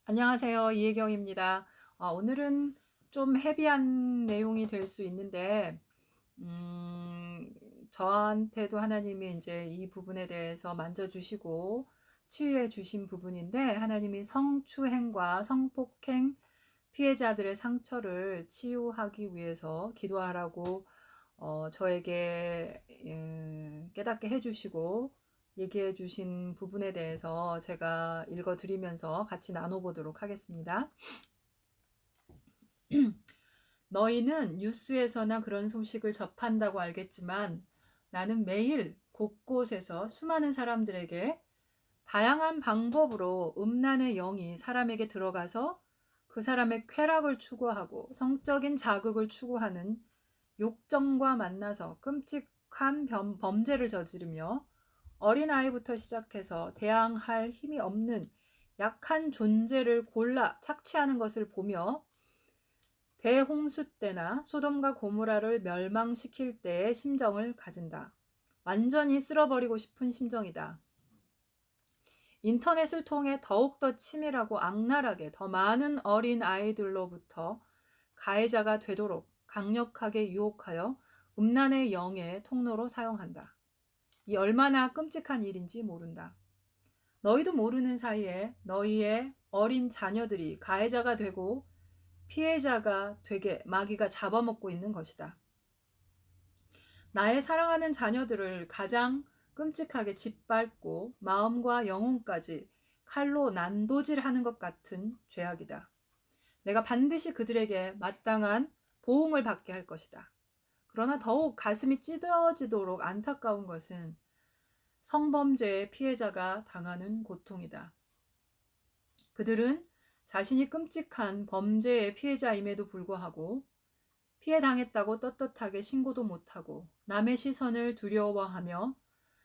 안녕하세요. 이혜경입니다. 오늘은 좀 헤비한 내용이 될 수 있는데, 음, 저한테도 하나님이 이제 이 부분에 대해서 만져주시고 치유해 주신 부분인데, 하나님이 성추행과 성폭행 피해자들의 상처를 치유하기 위해서 기도하라고 저에게 깨닫게 해주시고 얘기해 주신 부분에 대해서 제가 읽어 드리면서 같이 나눠보도록 하겠습니다. 너희는 뉴스에서나 그런 소식을 접한다고 알겠지만 나는 매일 곳곳에서 수많은 사람들에게 다양한 방법으로 음란의 영이 사람에게 들어가서 그 사람의 쾌락을 추구하고 성적인 자극을 추구하는 욕정과 만나서 끔찍한 범죄를 저지르며 어린아이부터 시작해서 대항할 힘이 없는 약한 존재를 골라 착취하는 것을 보며 대홍수 때나 소돔과 고모라를 멸망시킬 때의 심정을 가진다. 완전히 쓸어버리고 싶은 심정이다. 인터넷을 통해 더욱더 치밀하고 악랄하게 더 많은 어린 아이들로부터 가해자가 되도록 강력하게 유혹하여 음란의 영의 통로로 사용한다. 이 얼마나 끔찍한 일인지 모른다. 너희도 모르는 사이에 너희의 어린 자녀들이 가해자가 되고 피해자가 되게 마귀가 잡아먹고 있는 것이다. 나의 사랑하는 자녀들을 가장 끔찍하게 짓밟고 마음과 영혼까지 칼로 난도질하는 것 같은 죄악이다. 내가 반드시 그들에게 마땅한 보응을 받게 할 것이다. 그러나 더욱 가슴이 찢어지도록 안타까운 것은 성범죄의 피해자가 당하는 고통이다. 그들은 자신이 끔찍한 범죄의 피해자임에도 불구하고 피해당했다고 떳떳하게 신고도 못하고 남의 시선을 두려워하며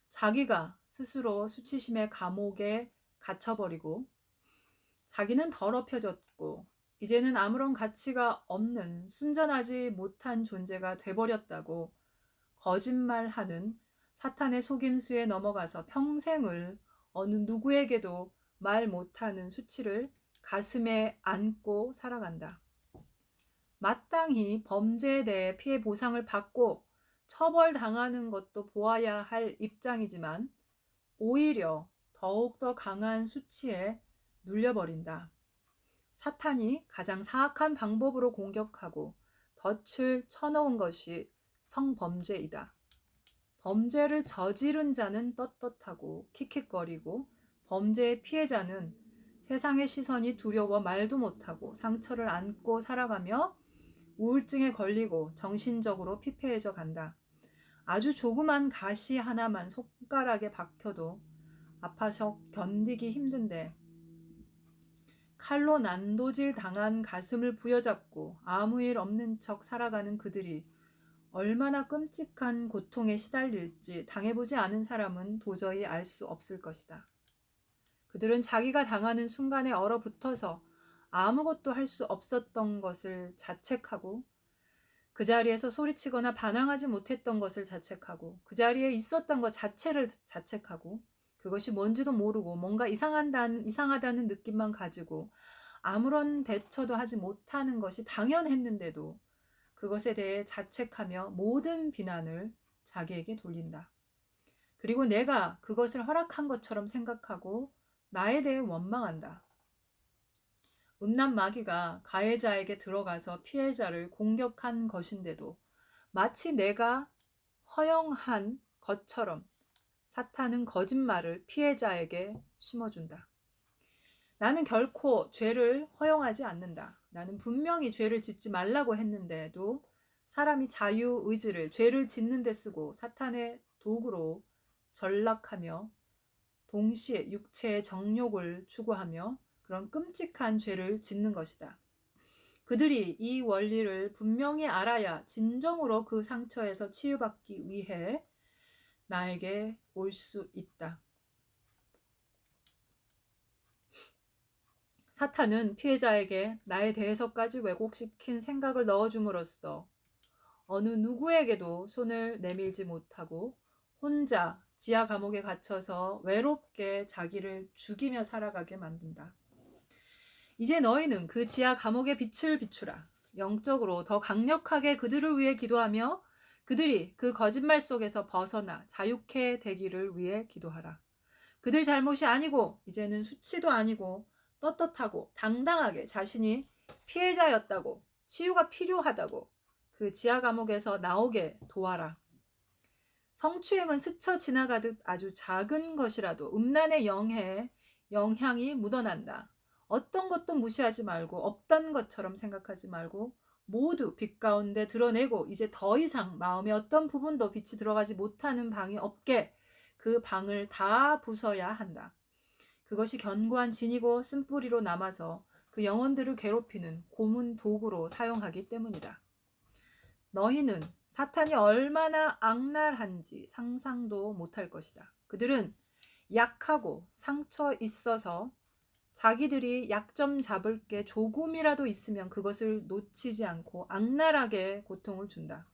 자기가 스스로 수치심의 감옥에 갇혀버리고 자기는 더럽혀졌고 이제는 아무런 가치가 없는 순전하지 못한 존재가 돼버렸다고 거짓말하는 사탄의 속임수에 넘어가서 평생을 어느 누구에게도 말 못하는 수치를 가슴에 안고 살아간다. 마땅히 범죄에 대해 피해 보상을 받고 처벌당하는 것도 보아야 할 입장이지만 오히려 더욱더 강한 수치에 눌려버린다. 사탄이 가장 사악한 방법으로 공격하고 덫을 쳐놓은 것이 성범죄이다. 범죄를 저지른 자는 떳떳하고 킥킥거리고 범죄의 피해자는 세상의 시선이 두려워 말도 못하고 상처를 안고 살아가며 우울증에 걸리고 정신적으로 피폐해져 간다. 아주 조그만 가시 하나만 손가락에 박혀도 아파서 견디기 힘든데 칼로 난도질 당한 가슴을 부여잡고 아무 일 없는 척 살아가는 그들이 얼마나 끔찍한 고통에 시달릴지 당해보지 않은 사람은 도저히 알 수 없을 것이다. 그들은 자기가 당하는 순간에 얼어붙어서 아무것도 할 수 없었던 것을 자책하고 그 자리에서 소리치거나 반항하지 못했던 것을 자책하고 그 자리에 있었던 것 자체를 자책하고 그것이 뭔지도 모르고 뭔가 이상하다는 느낌만 가지고 아무런 대처도 하지 못하는 것이 당연했는데도 그것에 대해 자책하며 모든 비난을 자기에게 돌린다. 그리고 내가 그것을 허락한 것처럼 생각하고 나에 대해 원망한다. 음란 마귀가 가해자에게 들어가서 피해자를 공격한 것인데도 마치 내가 허용한 것처럼 사탄은 거짓말을 피해자에게 심어준다. 나는 결코 죄를 허용하지 않는다. 나는 분명히 죄를 짓지 말라고 했는데도 사람이 자유의지를 죄를 짓는 데 쓰고 사탄의 도구로 전락하며 동시에 육체의 정욕을 추구하며 그런 끔찍한 죄를 짓는 것이다. 그들이 이 원리를 분명히 알아야 진정으로 그 상처에서 치유받기 위해 나에게 올 수 있다. 사탄은 피해자에게 나에 대해서까지 왜곡시킨 생각을 넣어줌으로써 어느 누구에게도 손을 내밀지 못하고 혼자 지하 감옥에 갇혀서 외롭게 자기를 죽이며 살아가게 만든다. 이제 너희는 그 지하 감옥의 빛을 비추라. 영적으로 더 강력하게 그들을 위해 기도하며 그들이 그 거짓말 속에서 벗어나 자유케 되기를 위해 기도하라. 그들 잘못이 아니고 이제는 수치도 아니고 떳떳하고 당당하게 자신이 피해자였다고, 치유가 필요하다고 그 지하 감옥에서 나오게 도와라. 성추행은 스쳐 지나가듯 아주 작은 것이라도 음란의 영향이 묻어난다. 어떤 것도 무시하지 말고 없던 것처럼 생각하지 말고 모두 빛 가운데 드러내고 이제 더 이상 마음의 어떤 부분도 빛이 들어가지 못하는 방이 없게 그 방을 다 부숴야 한다. 그것이 견고한 진이고 쓴뿌리로 남아서 그 영혼들을 괴롭히는 고문 도구로 사용하기 때문이다. 너희는 사탄이 얼마나 악랄한지 상상도 못할 것이다. 그들은 약하고 상처 있어서 자기들이 약점 잡을 게 조금이라도 있으면 그것을 놓치지 않고 악랄하게 고통을 준다.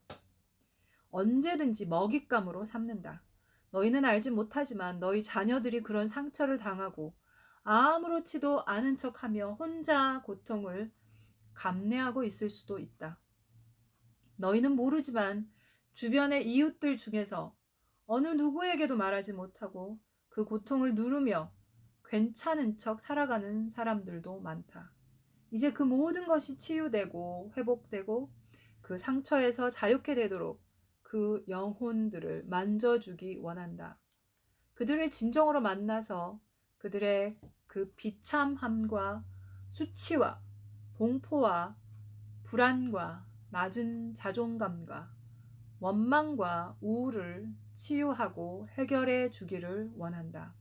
언제든지 먹잇감으로 삼는다. 너희는 알지 못하지만 너희 자녀들이 그런 상처를 당하고 아무렇지도 않은 척하며 혼자 고통을 감내하고 있을 수도 있다. 너희는 모르지만 주변의 이웃들 중에서 어느 누구에게도 말하지 못하고 그 고통을 누르며 괜찮은 척 살아가는 사람들도 많다. 이제 그 모든 것이 치유되고 회복되고 그 상처에서 자유케 되도록 그 영혼들을 만져주기 원한다. 그들을 진정으로 만나서 그들의 그 비참함과 수치와 공포와 불안과 낮은 자존감과 원망과 우울을 치유하고 해결해 주기를 원한다.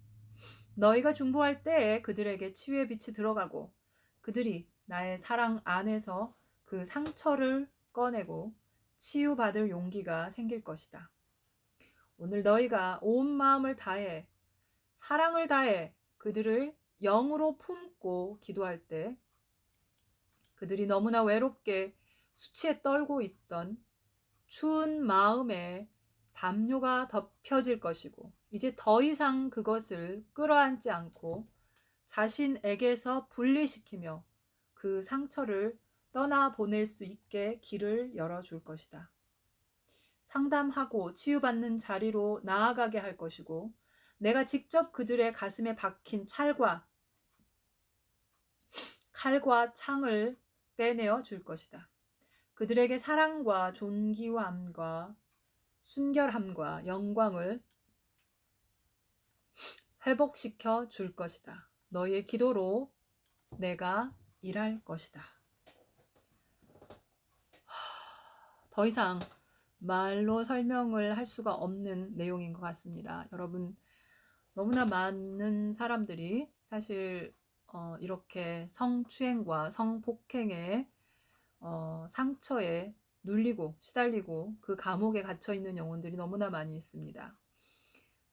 너희가 중보할 때에 그들에게 치유의 빛이 들어가고 그들이 나의 사랑 안에서 그 상처를 꺼내고 치유받을 용기가 생길 것이다. 오늘 너희가 온 마음을 다해 사랑을 다해 그들을 영으로 품고 기도할 때 그들이 너무나 외롭게 수치에 떨고 있던 추운 마음에 담요가 덮여질 것이고 이제 더 이상 그것을 끌어안지 않고 자신에게서 분리시키며 그 상처를 떠나보낼 수 있게 길을 열어줄 것이다. 상담하고 치유받는 자리로 나아가게 할 것이고 내가 직접 그들의 가슴에 박힌 칼과 창을 빼내어 줄 것이다. 그들에게 사랑과 존귀함과 순결함과 영광을 회복시켜 줄 것이다. 너희의 기도로 내가 일할 것이다. 더 이상 말로 설명을 할 수가 없는 내용인 것 같습니다. 여러분, 너무나 많은 사람들이 사실 이렇게 성추행과 성폭행의 상처에 눌리고 시달리고 그 감옥에 gat혀 있는 영혼들이 너무나 많이 있습니다.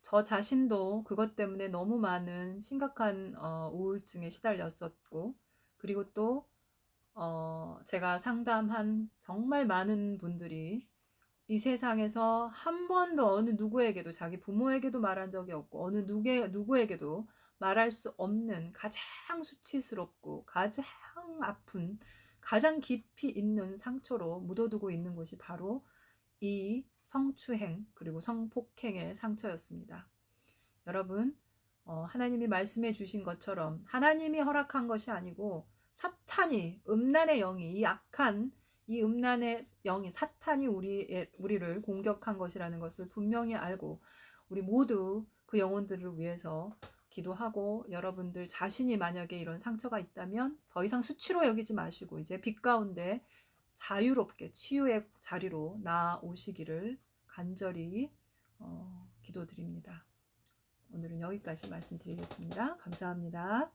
저 자신도 그것 때문에 너무 많은 심각한 우울증에 시달렸었고 그리고 또 제가 상담한 정말 많은 분들이 이 세상에서 한 번도 어느 누구에게도 자기 부모에게도 말한 적이 없고 어느 누구에게도 말할 수 없는 가장 수치스럽고 가장 아픈 가장 깊이 있는 상처로 묻어두고 있는 것이 바로 이 성추행 그리고 성폭행의 상처였습니다. 여러분, 하나님이 말씀해 주신 것처럼 하나님이 허락한 것이 아니고 사탄이 음란의 영이 이 악한 이 음란의 영이 사탄이 우리를 공격한 것이라는 것을 분명히 알고 우리 모두 그 영혼들을 위해서 기도하고 여러분들 자신이 만약에 이런 상처가 있다면 더 이상 수치로 여기지 마시고 이제 빛 가운데 자유롭게 치유의 자리로 나오시기를 간절히 기도드립니다. 오늘은 여기까지 말씀드리겠습니다. 감사합니다.